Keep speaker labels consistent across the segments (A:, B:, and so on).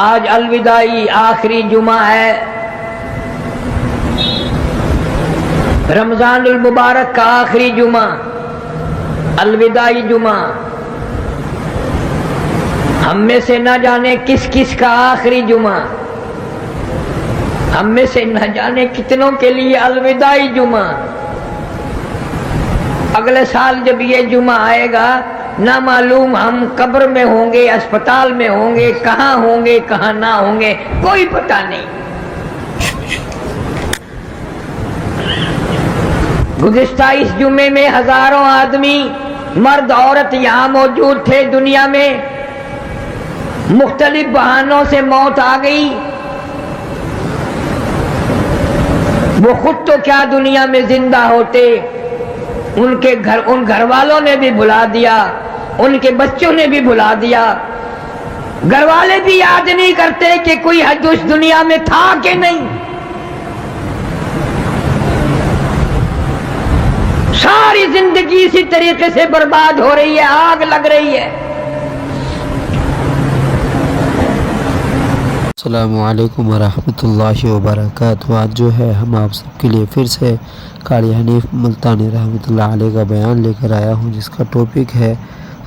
A: آج الوداعی آخری جمعہ ہے رمضان المبارک کا آخری جمعہ، الوداعی جمعہ۔ ہم میں سے نہ جانے کس کس کا آخری جمعہ، ہم میں سے نہ جانے کتنوں کے لیے الوداعی جمعہ۔ اگلے سال جب یہ جمعہ آئے گا نہ معلوم ہم قبر میں ہوں گے، اسپتال میں ہوں گے، کہاں ہوں گے کہاں نہ ہوں گے، کوئی پتہ نہیں۔ گزشتہ اس جمعے میں ہزاروں آدمی مرد عورت یہاں موجود تھے، دنیا میں مختلف بہانوں سے موت آ گئی۔ وہ خود تو کیا دنیا میں زندہ ہوتے، ان گھر والوں نے بھی بھلا دیا، ان کے بچوں نے بھی بھلا دیا، گھر والے بھی یاد نہیں کرتے کہ کوئی حج اس دنیا میں تھا کہ نہیں۔ ساری زندگی اسی طریقے سے برباد ہو رہی ہے، آگ لگ رہی ہے۔
B: السلام علیکم ورحمۃ اللہ وبرکاتہ۔ آج جو ہے ہم آپ سب کے لیے پھر سے قاری حنیف ملتانی رحمۃ اللہ علیہ کا بیان لے کر آیا ہوں، جس کا ٹاپک ہے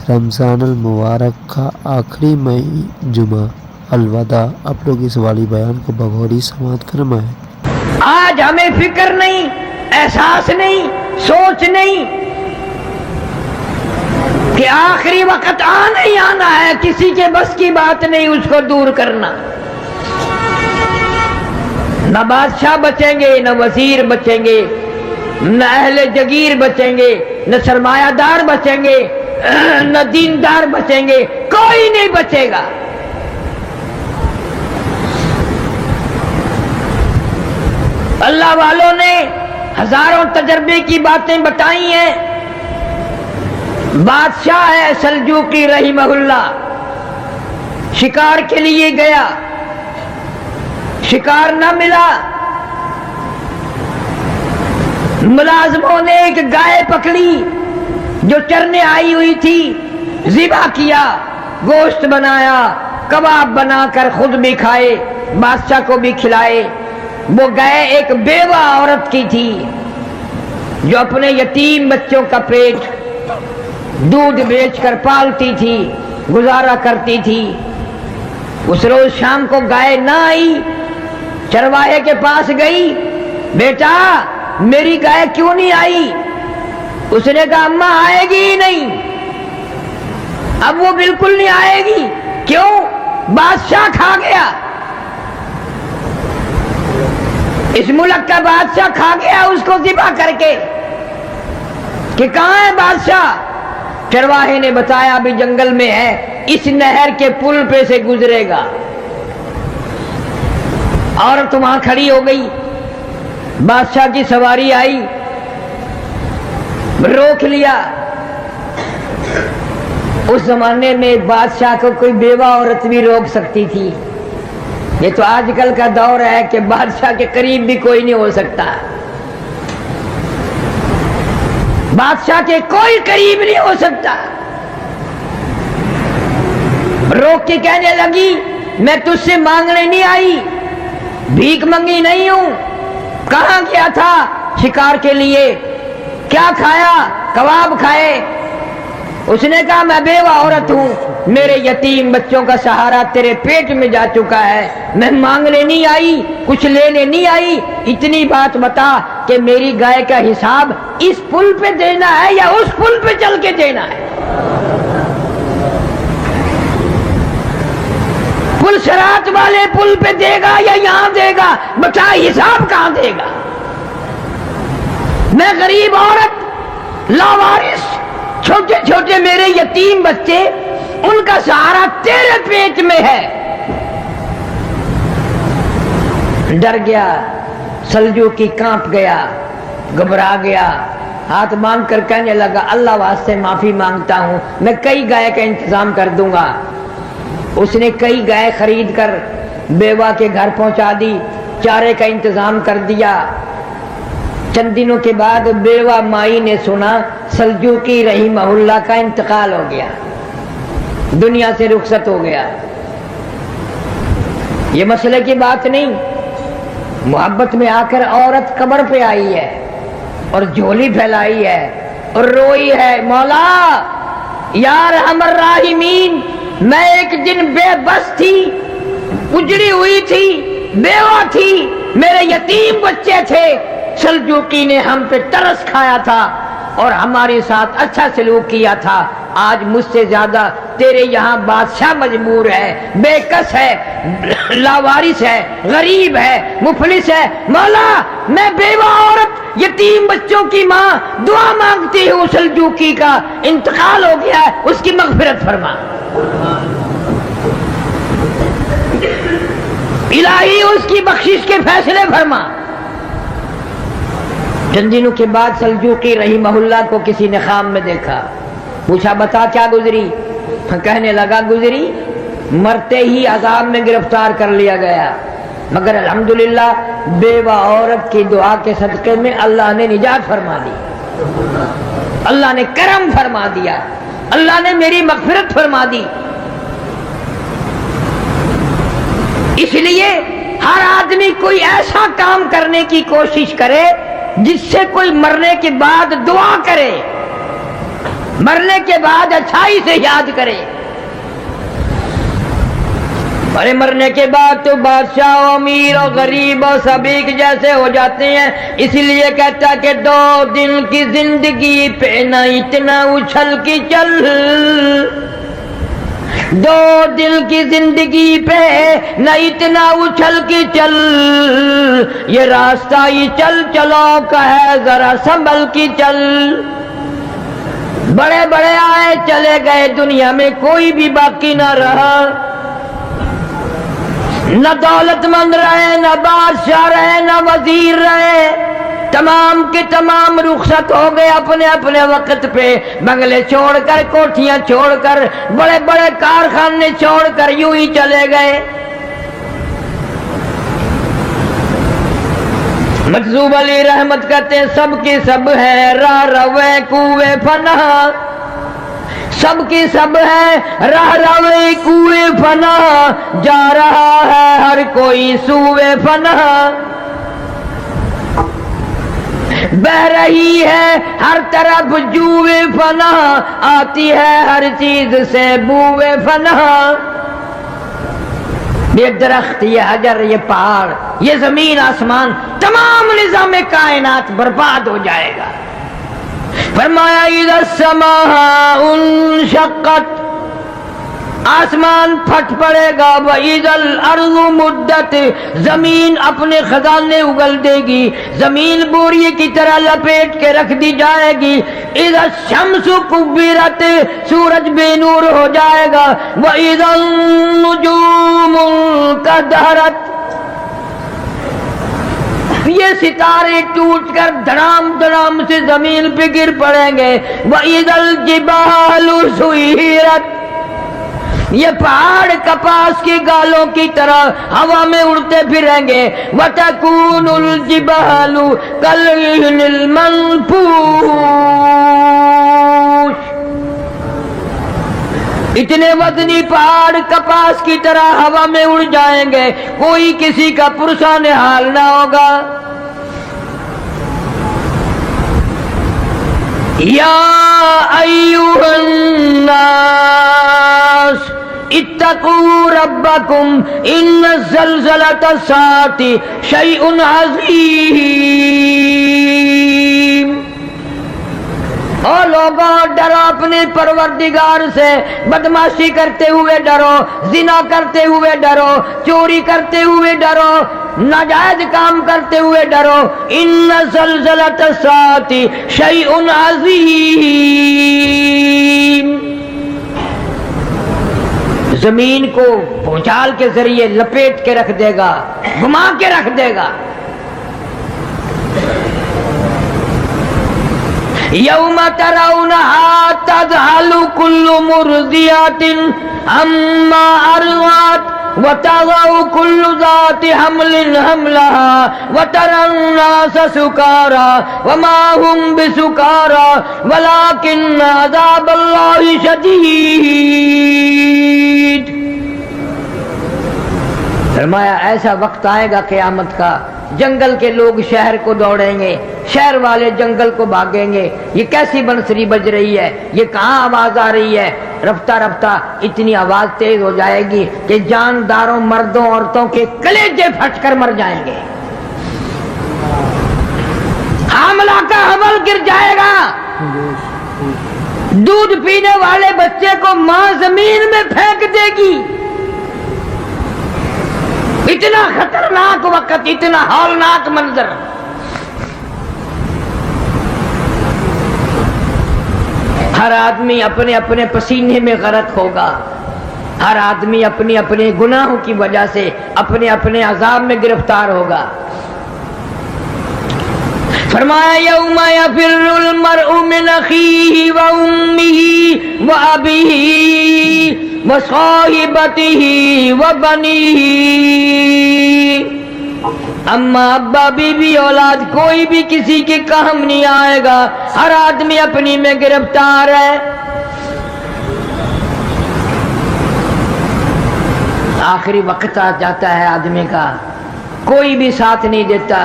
B: رمضان المبارک کا آخری مئی جمعہ الوداع۔ آپ لوگ اس والی بیان کو بغوری سماعت فرمائیں۔
A: آج ہمیں فکر نہیں، احساس نہیں، سوچ نہیں کہ آخری وقت آنا ہی آنا ہے، کسی کے بس کی بات نہیں اس کو دور کرنا۔ نہ بادشاہ بچیں گے، نہ وزیر بچیں گے، نہ اہل جگیر بچیں گے، نہ سرمایہ دار بچیں گے، نہ دیندار بچیں گے، کوئی نہیں بچے گا۔ اللہ والوں نے ہزاروں تجربے کی باتیں بتائی ہیں۔ بادشاہ ہے سلجوقی رحمہ اللہ، شکار کے لیے گیا، شکار نہ ملا، ملازموں نے ایک گائے پکڑی جو چرنے آئی ہوئی تھی، ذبح کیا، گوشت بنایا، کباب بنا کر خود بھی کھائے، بادشاہ کو بھی کھلائے۔ وہ گائے ایک بیوہ عورت کی تھی جو اپنے یتیم بچوں کا پیٹ دودھ بیچ کر پالتی تھی، گزارا کرتی تھی۔ اس روز شام کو گائے نہ آئی، چرواہے کے پاس گئی، بیٹا میری گائے کیوں نہیں آئی؟ اس نے کہا اماں آئے گی ہی نہیں، اب وہ بالکل نہیں آئے گی۔ کیوں؟ بادشاہ کھا گیا، اس ملک کا بادشاہ کھا گیا اس کو ذبح کر کے۔ کہ کہاں ہے بادشاہ؟ چرواہے نے بتایا ابھی جنگل میں ہے، اس نہر کے پل پہ سے گزرے گا۔ عورت وہاں کھڑی ہو گئی، بادشاہ کی سواری آئی، روک لیا۔ اس زمانے میں بادشاہ کو کوئی بیوہ عورت بھی روک سکتی تھی، یہ تو آج کل کا دور ہے کہ بادشاہ کے قریب بھی کوئی نہیں ہو سکتا، بادشاہ کے کوئی قریب نہیں ہو سکتا۔ روک کے کہنے لگی میں تجھ سے مانگنے نہیں آئی، بھیک منگی نہیں ہوں، کہاں گیا تھا شکار کے لیے، کیا کھایا؟ کباب کھائے۔ اس نے کہا میں بیوہ عورت ہوں، میرے یتیم بچوں کا سہارا تیرے پیٹ میں جا چکا ہے، میں مانگنے نہیں آئی، کچھ لینے نہیں آئی، اتنی بات بتا کہ میری گائے کا حساب اس پل پہ دینا ہے یا اس پل پہ چل کے دینا ہے؟ پل صراط والے پل پہ دے گا یا یہاں دے گا؟ بتا حساب کہاں دے گا؟ میں غریب عورت، لاوارث، چھوٹے چھوٹے میرے یتیم بچے، ان کا سہارا تیرے پیٹ میں ہے۔ ڈر گیا سلجوقی، کانپ گیا، گھبرا گیا، ہاتھ باندھ کر کہنے لگا اللہ واسطے معافی مانگتا ہوں، میں کئی گائے کا انتظام کر دوں گا۔ اس نے کئی گائے خرید کر بیوہ کے گھر پہنچا دی، چارے کا انتظام کر دیا۔ چند دنوں کے بعد بیوہ مائی نے سنا سلجوقی رحمہ اللہ کا انتقال ہو گیا، دنیا سے رخصت ہو گیا۔ یہ مسئلے کی بات نہیں. محبت میں آ کر عورت قبر پہ آئی ہے اور جھولی پھیلائی ہے اور روئی ہے, مولا یا ارحم الراحمین, میں ایک دن بے بس تھی, اجڑی ہوئی تھی, بیوہ تھی, میرے یتیم بچے تھے, سلجوقی نے ہم پہ ترس کھایا تھا اور ہمارے ساتھ اچھا سلوک کیا تھا. آج مجھ سے زیادہ تیرے یہاں بادشاہ مجبور ہے, بے کس ہے, لاوارث ہے, غریب ہے, مفلس ہے. مولا میں بیوہ عورت, یتیم بچوں کی ماں, دعا مانگتی ہوں, سلجوقی کا انتقال ہو گیا ہے, اس کی مغفرت فرما. الہی اس کی بخشش کے فیصلے فرما. چند دنوں کے بعد سلجوقی رحمہ اللہ کو کسی نے خواب میں دیکھا. پوچھا بتا کیا گزری؟ کہنے لگا گزری مرتے ہی عذاب میں گرفتار کر لیا گیا, مگر الحمدللہ بیوہ عورت کی دعا کے صدقے میں اللہ نے نجات فرما دی, اللہ نے کرم فرما دیا, اللہ نے میری مغفرت فرما دی. اس لیے ہر آدمی کوئی ایسا کام کرنے کی کوشش کرے جس سے کوئی مرنے کے بعد دعا کرے, مرنے کے بعد اچھائی سے یاد کرے. ارے مرنے کے بعد تو بادشاہ و امیر اور غریب اور سب ایک جیسے ہو جاتے ہیں. اسی لیے کہتا کہ 2 دن کی زندگی پہ نہ اتنا اچھل کی چل, 2 دل کی زندگی پہ نہ اتنا اچھل کی چل, یہ راستہ ہی چل چلو کا ہے ذرا سنبھل کی چل. بڑے بڑے آئے چلے گئے, دنیا میں کوئی بھی باقی نہ رہا, نہ دولت مند رہے, نہ بادشاہ رہے, نہ وزیر رہے, تمام کے تمام رخصت ہو گئے اپنے اپنے وقت پہ. بنگلے چھوڑ کر, کوٹھیاں چھوڑ کر, بڑے بڑے کارخانے چھوڑ کر یوں ہی چلے گئے. مجذوب علی رحمت کہتے ہیں سب کی سب ہے راہ روے کوئے فنا, سب کی سب ہے راہ روے کوئے فنا, جا رہا ہے ہر کوئی سوئے فنا. بہ رہی ہے ہر طرف جوئے فنا, آتی ہے ہر چیز سے بوئے فنا. یہ درخت, یہ حجر, یہ پہاڑ, یہ زمین آسمان, تمام نظام کائنات برباد ہو جائے گا. فرمایا اذا السماء انشقت, آسمان پھٹ پڑے گا. وَإِذَا الْأَرْضُ مُدَّتْ, زمین اپنے خزانے اگل دے گی, زمین بوریے کی طرح لپیٹ کے رکھ دی جائے گی. اِذَا الشَّمْسُ كُبِّرَتْ, سورج بے نور ہو جائے گا. وَإِذَا النُّجُومُ انكَدَرَتْ, یہ ستارے ٹوٹ کر دھڑام دھڑام سے زمین پہ گر پڑیں گے. وَإِذَا الْجِبَالُ سُيِّرَتْ, یہ پہاڑ کپاس کی گالوں کی طرح ہوا میں اڑتے پھریں گے. وَتَكُونُ الْجِبَالُ كَالْعِهْنِ الْمَنْفُوشِ, اتنے وزنی پہاڑ کپاس کی طرح ہوا میں اڑ جائیں گے, کوئی کسی کا پرسان حال نہ ہوگا. یا ایھا الناس اتقوا ربکم ان زلزلۃ الساعۃ شیء عظیم. اور لوگوں ڈرو اپنے پروردگار سے, بدماشی کرتے ہوئے ڈرو, زنا کرتے ہوئے ڈرو, چوری کرتے ہوئے ڈرو, ناجائز کام کرتے ہوئے ڈرو. ان زلزلۃ الساعۃ شیء عظیم, زمین کو بھونچال کے ذریعے لپیٹ کے رکھ دے گا, گھما کے رکھ دے گا. یوم ترونها تذهل كل مرضعة عما أرضعت وتضع كل ذات حمل حملها وترى الناس سكارى وما هم بسكارى ولكن عذاب الله شديد. فرمایا ایسا وقت آئے گا قیامت کا، جنگل کے لوگ شہر کو دوڑیں گے، شہر والے جنگل کو بھاگیں گے، یہ کیسی بنسری بج رہی ہے، یہ کہاں آواز آ رہی ہے؟ رفتہ رفتہ اتنی آواز تیز ہو جائے گی کہ جانداروں مردوں عورتوں کے کلیجے پھٹ کر مر جائیں گے، حاملہ کا حمل گر جائے گا، دودھ پینے والے بچے کو ماں زمین میں پھینک دے گی۔ اتنا خطرناک وقت، اتنا ہولناک منظر۔ ہر آدمی اپنے اپنے پسینے میں غرق ہوگا، ہر آدمی اپنے اپنے گناہوں کی وجہ سے اپنے اپنے عذاب میں گرفتار ہوگا۔ فرمایا یوم یفر المرء من اخیہ وامہ وابیہ وصاحبتہ وبنیہ، اما ابا بیوی اولاد کوئی بھی کسی کے کام نہیں آئے گا، ہر آدمی اپنی میں گرفتار ہے۔ آخری وقت آ جاتا ہے آدمی کا، کوئی بھی ساتھ نہیں دیتا،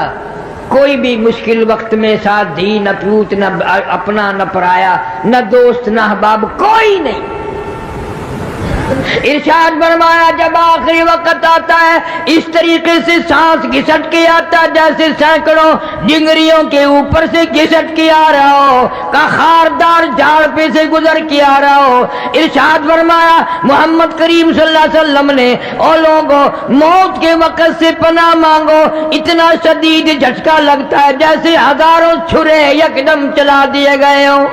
A: کوئی بھی مشکل وقت میں ساتھ دی، نہ پوت، نہ اپنا، نہ پرایا، نہ دوست، نہ احباب، کوئی نہیں۔ ارشاد فرمایا جب آخری وقت آتا ہے اس طریقے سے سانس گھسٹ کے آتا ہے جیسے سینکڑوں ڈنگریوں کے اوپر سے گھسٹ کے آ رہا ہو، کا خاردار جھاڑ پہ سے گزر کے آ رہا ہو۔ ارشاد فرمایا محمد کریم صلی اللہ علیہ وسلم نے، او لوگوں موت کے وقت سے پناہ مانگو، اتنا شدید جھٹکا لگتا ہے جیسے ہزاروں چھرے یکدم چلا دیے گئے ہوں۔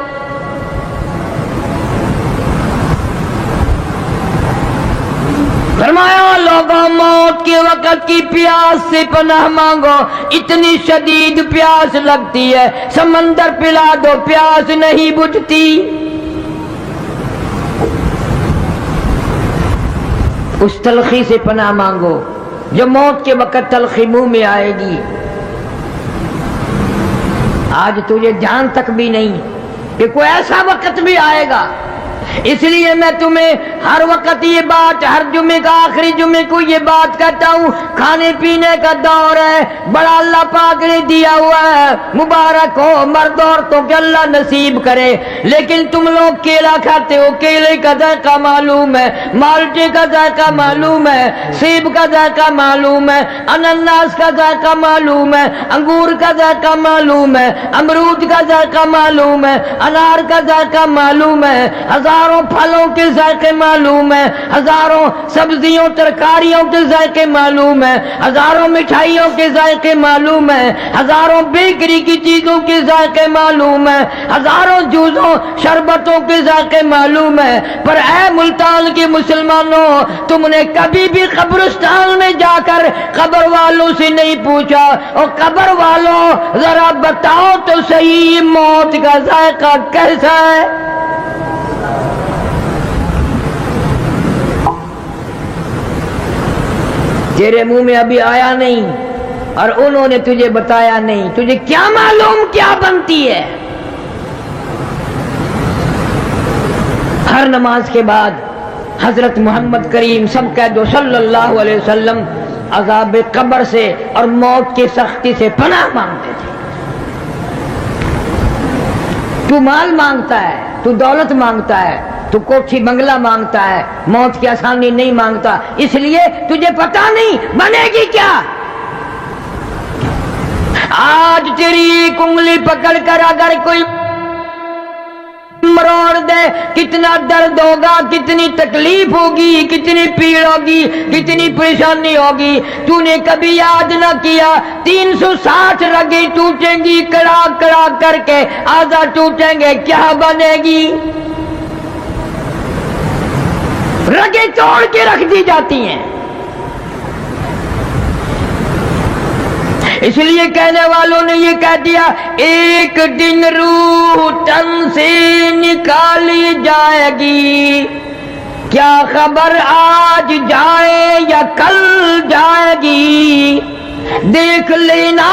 A: فرمایا لوگوں موت کے وقت کی پیاس سے پناہ مانگو، اتنی شدید پیاس لگتی ہے سمندر پلا دو پیاس نہیں بجھتی۔ اس تلخی سے پناہ مانگو جو موت کے وقت تلخی منہ میں آئے گی۔ آج تجھے جان تک بھی نہیں کہ کوئی ایسا وقت بھی آئے گا، اس لیے میں تمہیں ہر وقت یہ بات، ہر جمعے کا آخری جمعے کو یہ بات کہتا ہوں، کھانے پینے کا دور ہے، بڑا اللہ پاک نے دیا ہوا ہے، مبارک ہو مرد عورتوں کے اللہ نصیب کرے، لیکن تم لوگ کیلا کھاتے ہو، کیلے کا ذائقہ معلوم ہے، مالٹے کا ذائقہ معلوم ہے، سیب کا ذائقہ معلوم ہے، انناس کا ذائقہ معلوم ہے، انگور کا ذائقہ معلوم ہے، امرود کا ذائقہ معلوم ہے، انار کا ذائقہ معلوم ہے، ہزاروں پھلوں کے ذائقے معلوم ہے، ہزاروں سبزیوں ترکاریوں کے ذائقے معلوم ہے، ہزاروں مٹھائیوں کے ذائقے معلوم ہے، ہزاروں بیکری کی چیزوں کے ذائقے معلوم ہے، ہزاروں جوسوں شربتوں کے ذائقے معلوم ہے، پر اے ملتان کے مسلمانوں تم نے کبھی بھی قبرستان میں جا کر قبر والوں سے نہیں پوچھا، اور قبر والوں ذرا بتاؤ تو صحیح موت کا ذائقہ کیسا ہے؟ تیرے منہ میں ابھی آیا نہیں اور انہوں نے تجھے بتایا نہیں، تجھے کیا معلوم کیا بنتی ہے؟ ہر نماز کے بعد حضرت محمد کریم سب کہہ دو صلی اللہ علیہ وسلم عذاب قبر سے اور موت کی سختی سے پناہ مانگتے تھے۔ تو مال مانگتا ہے، تو دولت مانگتا ہے، تو کوٹھی بنگلہ مانگتا ہے، موت کی آسانی نہیں مانگتا، اس لیے تجھے پتہ نہیں بنے گی کیا۔ آج تیری ایک انگلی پکڑ کر اگر کوئی مروڑ دے کتنا درد ہوگا، کتنی تکلیف ہوگی، کتنی پیڑ ہوگی، کتنی پریشانی ہوگی۔ تو نے کبھی یاد نہ کیا 360 رگیں ٹوٹیں گی کڑا کڑا کر کے، آدھا ٹوٹیں گے، کیا بنے گی؟ رگیں توڑ کے رکھ دی جاتی ہیں۔ اس لیے کہنے والوں نے یہ کہہ دیا ایک دن روح تن سے نکالی جائے گی، کیا خبر آج جائے یا کل جائے گی، دیکھ لینا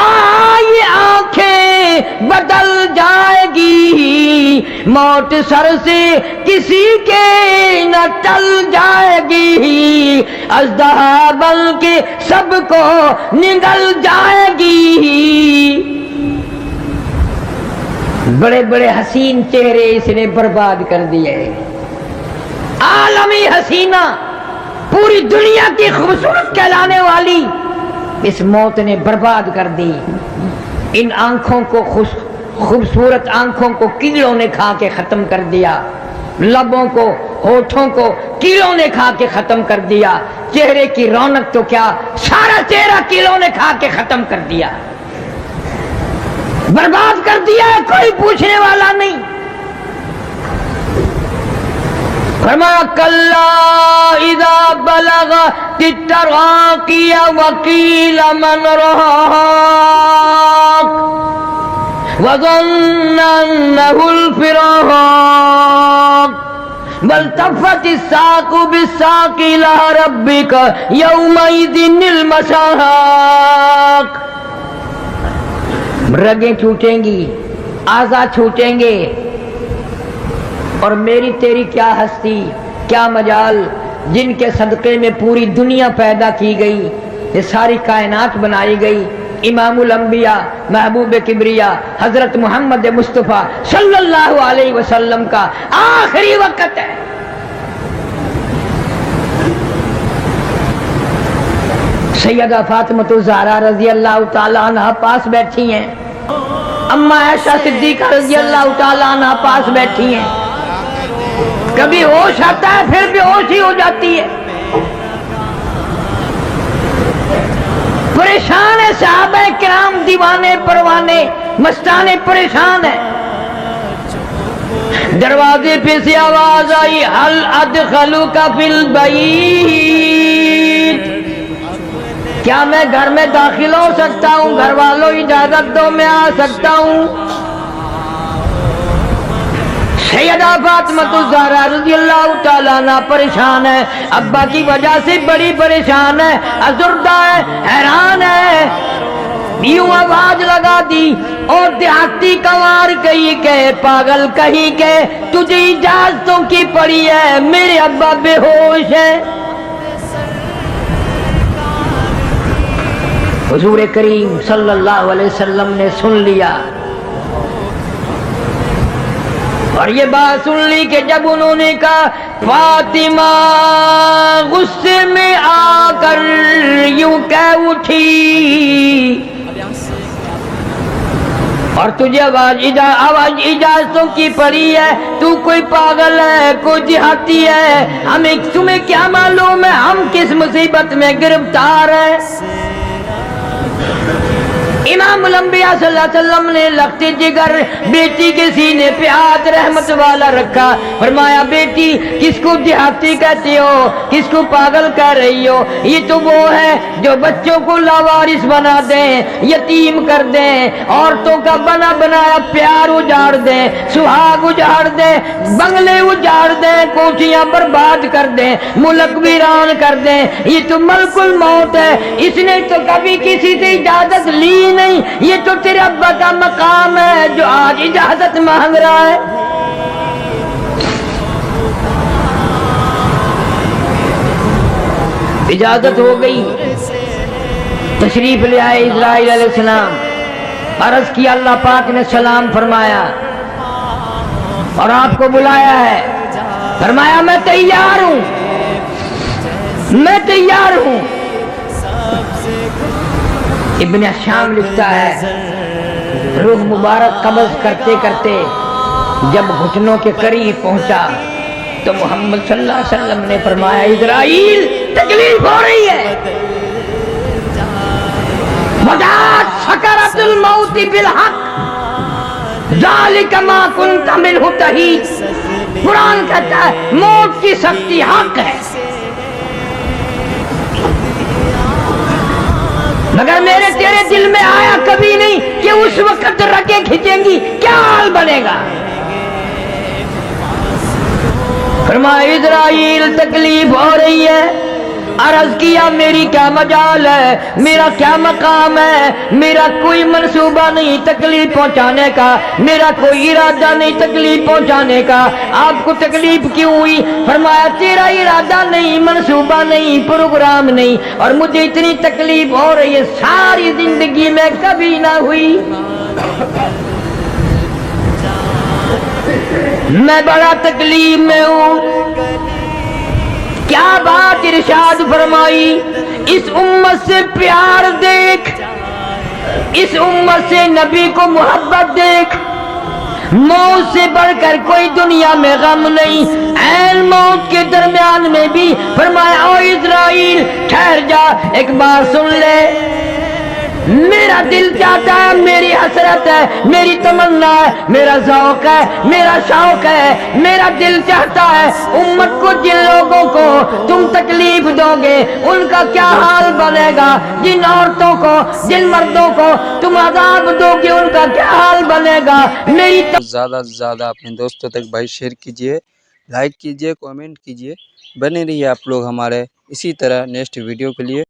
A: یہ آنکھیں بدل جائے گی، موت سر سے کسی کے نہ ٹل جائے گی، اژدہا بن کے سب کو نگل جائے گی۔ بڑے بڑے حسین چہرے اس نے برباد کر دیے، عالمی حسینہ، پوری دنیا کی خوبصورت کہلانے والی اس موت نے برباد کر دی۔ ان آنکھوں کو خوبصورت آنکھوں کو کیڑوں نے کھا کے ختم کر دیا، لبوں کو، ہونٹوں کو کیڑوں نے کھا کے ختم کر دیا، چہرے کی رونق تو کیا، سارا چہرہ کیڑوں نے کھا کے ختم کر دیا، برباد کر دیا ہے، کوئی پوچھنے والا نہیں۔ فرمایا کلا اذا بلغت التراقی وقیل من راق وظن انه الفراق والتفت الساق بالساق الى ربك يومئذ المساق۔ رگیں چھوٹیں گی، اعضاء چھوٹیں گے، اور میری تیری کیا ہستی، کیا مجال، جن کے صدقے میں پوری دنیا پیدا کی گئی، یہ ساری کائنات بنائی گئی۔ امام الانبیاء، محبوب کبریا حضرت محمد مصطفیٰ صلی اللہ علیہ وسلم کا آخری وقت ہے۔ سیدہ فاطمہ الزہرا رضی اللہ تعالی عنہ پاس بیٹھی ہیں، اما عائشہ صدیقہ رضی اللہ تعالی عنہ پاس بیٹھی ہیں۔ کبھی ہوش آتا ہے پھر بے ہوش ہی ہو جاتی ہے۔ پریشان ہے صحابہ کرام، دیوانے پروانے مستانے پریشان ہیں۔ دروازے پہ سے آواز آئی ہل ادخلوک فی البیت، کیا میں گھر میں داخل ہو سکتا ہوں؟ گھر والوں اجازت دو، میں آ سکتا ہوں؟ سیدہ فاطمہ الزہرا رضی اللہ تعالیٰ عنہ پریشان ہے، ابا کی وجہ سے بڑی پریشان ہے، ازردہ ہے، حیران ہے۔ یوں آواز لگا دی اور دیہاتی کنوار کہی کہ پاگل کہی کہ تجھے اجازتوں کی پڑی ہے، میرے ابا بے ہوش ہے۔ حضور کریم صلی اللہ علیہ وسلم نے سن لیا، اور یہ بات سن لی کہ جب انہوں نے کہا فاطمہ غصے میں آ کر یوں کہہ اٹھی، اور تجھے آواز اجازتوں کی پڑی ہے، تو کوئی پاگل ہے، کوئی دیہاتی ہے، ہمیں تمہیں کیا معلوم ہے ہم کس مصیبت میں گرفتار ہیں؟ امام الانبیاء صلی اللہ علیہ وسلم نے لخت جگر بیٹی کے سینے پہ ہاتھ رحمت والا رکھا، فرمایا بیٹی کس کو دیہاتی کہتے ہو، کس کو پاگل کہہ رہی ہو؟ یہ تو وہ ہے جو بچوں کو لاوارث بنا دیں، یتیم کر دیں، عورتوں کا بنا بنایا پیار اجاڑ دیں، سہاگ اجاڑ دیں، بنگلے اجاڑ دیں، کوٹھیاں برباد کر دیں، ملک ویران کر دیں۔ یہ تو ملک الموت ہے، اس نے تو کبھی کسی سے اجازت لی نہیں، یہ تو تیرے ابا کا مقام ہے جو آج اجازت مانگ رہا ہے۔ اجازت ہو گئی، تشریف لے آئے اسرائیل علیہ السلام، عرض کیا، اللہ پاک نے سلام فرمایا اور آپ کو بلایا ہے، فرمایا میں تیار ہوں، میں تیار ہوں۔ ابن شام لکھتا ہے روح مبارک قبض کرتے کرتے جب گھٹنوں کے قریب پہنچا تو محمد صلی اللہ علیہ وسلم نے فرمایا اسرائیل تکلیف ہو رہی ہے، وجاءت سکرۃ الموت بالحق ذالک ما کنت منہ تحید۔ قرآن کہتا ہے موت کی سختی حق ہے، مگر میرے تیرے دل میں آیا کبھی نہیں کہ اس وقت رگیں کھچیں گی کیا حال بنے گا۔ فرمایا اسرائیل تکلیف ہو رہی ہے، عرض کیا میری کیا مجال ہے، میرا کیا مقام ہے، میرا کوئی منصوبہ نہیں تکلیف پہنچانے کا، میرا کوئی ارادہ نہیں تکلیف پہنچانے کا، آپ کو تکلیف کیوں ہوئی؟ فرمایا تیرا ارادہ نہیں، منصوبہ نہیں، پروگرام نہیں، اور مجھے اتنی تکلیف ہو رہی ہے ساری زندگی میں کبھی نہ ہوئی۔ میں بڑا تکلیف میں ہوں۔ کیا بات ارشاد فرمائی، اس امت سے پیار دیکھ، اس امت سے نبی کو محبت دیکھ، موت سے بڑھ کر کوئی دنیا میں غم نہیں۔ عین موت کے درمیان میں بھی فرمایا او اسرائیل ٹھہر جا، ایک بات سن لے، میرا دل چاہتا ہے، میری حسرت ہے، میری تمنا ہے، میرا ذوق ہے، میرا شوق ہے، میرا دل چاہتا ہے امت کو، جن لوگوں کو تم تکلیف دو گے ان کا کیا حال بنے گا، جن عورتوں کو، جن مردوں کو تم عذاب دو گے ان کا کیا حال بنے گا۔ میری
C: زیادہ سے زیادہ اپنے دوستوں تک بھائی شیئر کیجئے، لائک کیجئے، کومنٹ کیجئے، بنے رہیے آپ لوگ ہمارے اسی طرح نیکسٹ ویڈیو کے لیے۔